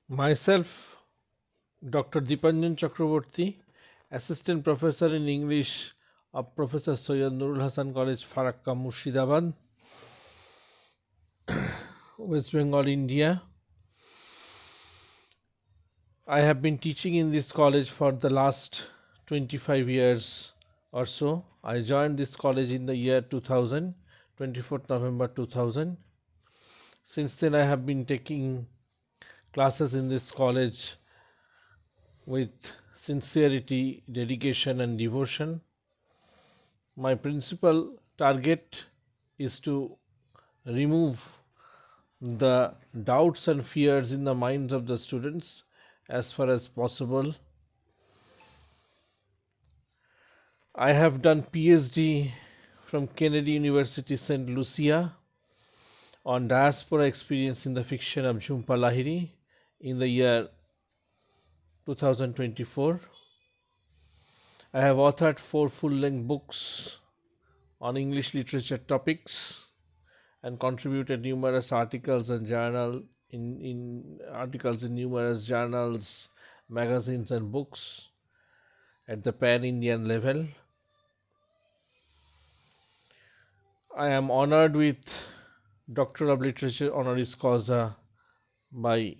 Myself, Dr. Dipanjan Chakraborty, Assistant Professor in English of Professor Soyad Nurul Hasan College, Farakka, Murshidabad, West Bengal, India. I have been teaching in this college for the last 25 years or so. I joined this college in the year 2000, 24th November 2000. Since then, I have been taking classes in this college with sincerity, dedication, and devotion. My principal target is to remove the doubts and fears in the minds of the students as far as possible. I have done PhD from Kennedy University, St. Lucia on diaspora experience in the fiction of Jhumpa Lahiri in the year 2024. I have authored 4 full-length books on English literature topics and contributed numerous articles and in articles in numerous journals, magazines and books at the pan-Indian level. I am honored with Doctor of Literature honoris causa by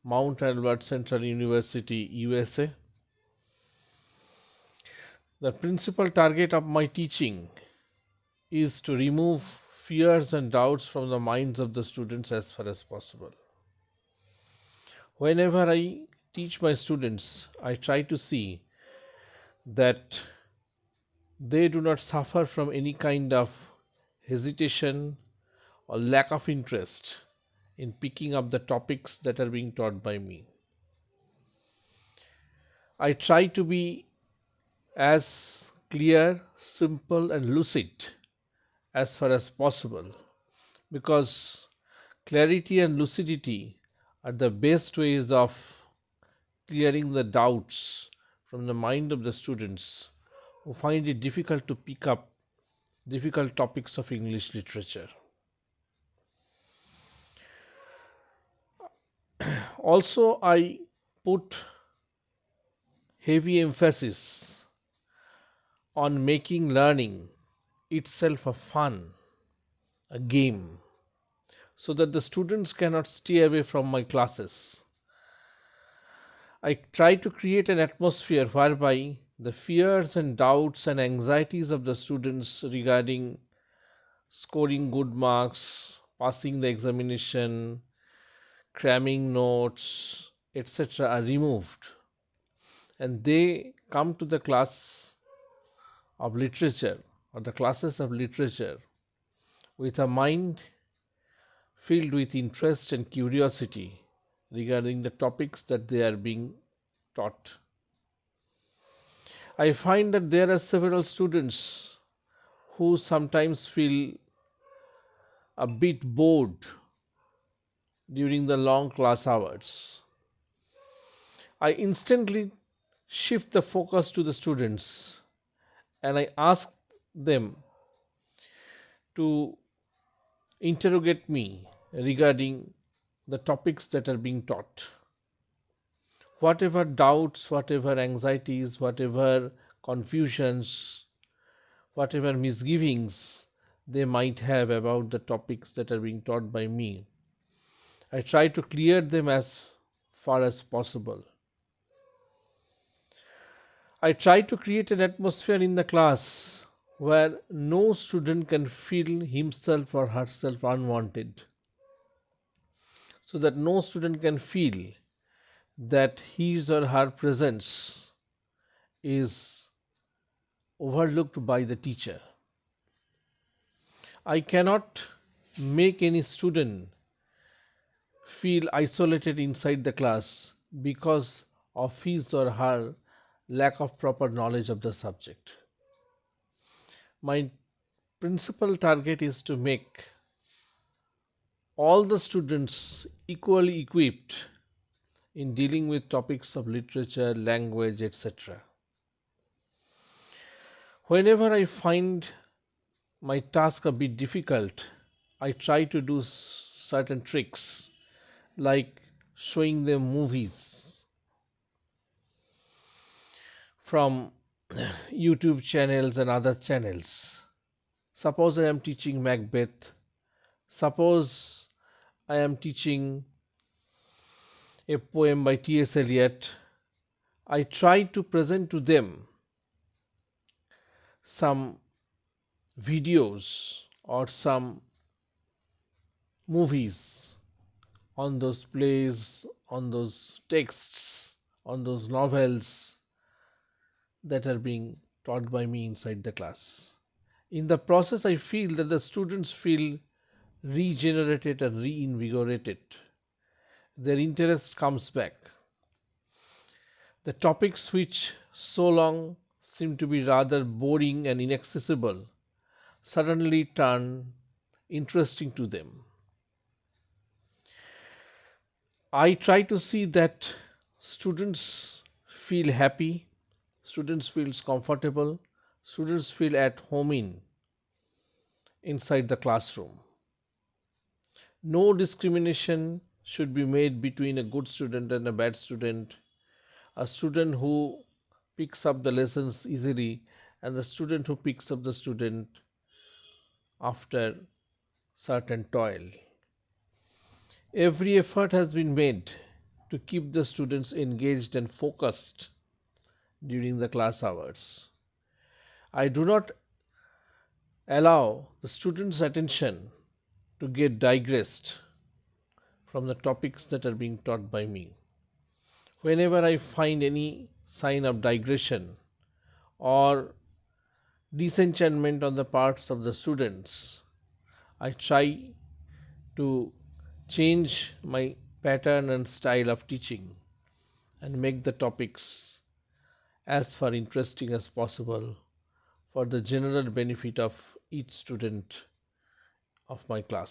Mount Albert Central University, USA. The principal target of my teaching is to remove fears and doubts from the minds of the students as far as possible. Whenever I teach my students, I try to see that they do not suffer from any kind of hesitation or lack of interest in picking up the topics that are being taught by me. I try to be as clear, simple, and lucid as far as possible because clarity and lucidity are the best ways of clearing the doubts from the mind of the students who find it difficult to pick up difficult topics of English literature. Also, I put heavy emphasis on making learning itself a fun, a game, so that the students cannot stay away from my classes. I try to create an atmosphere whereby the fears and doubts and anxieties of the students regarding scoring good marks, passing the examination, cramming notes, etc., are removed, and they come to the class of literature or the classes of literature with a mind filled with interest and curiosity regarding the topics that they are being taught. I find that there are several students who sometimes feel a bit bored during the long class hours. I instantly shift the focus to the students and I ask them to interrogate me regarding the topics that are being taught. Whatever doubts, whatever anxieties, whatever confusions, whatever misgivings they might have about the topics that are being taught by me, I try to clear them as far as possible. I try to create an atmosphere in the class where no student can feel himself or herself unwanted, so that no student can feel that his or her presence is overlooked by the teacher. I cannot make any student feel isolated inside the class because of his or her lack of proper knowledge of the subject. My principal target is to make all the students equally equipped in dealing with topics of literature, language, etc. Whenever I find my task a bit difficult, I try to do certain tricks like showing them movies from YouTube channels and other channels. Suppose I am teaching Macbeth, suppose I am teaching a poem by T.S. Eliot, I try to present to them some videos or some movies on those plays, on those texts, on those novels that are being taught by me inside the class. In the process, I feel that the students feel regenerated and reinvigorated. Their interest comes back. The topics which so long seemed to be rather boring and inaccessible suddenly turn interesting to them. I try to see that students feel happy, students feel comfortable, students feel at home inside the classroom. No discrimination should be made between a good student and a bad student, a student who picks up the lessons easily and the student who picks up the student after certain toil. Every effort has been made to keep the students engaged and focused during the class hours. I do not allow the students' attention to get digressed from the topics that are being taught by me. Whenever I find any sign of digression or disenchantment on the parts of the students, I try to change my pattern and style of teaching and make the topics as far interesting as possible for the general benefit of each student of my class.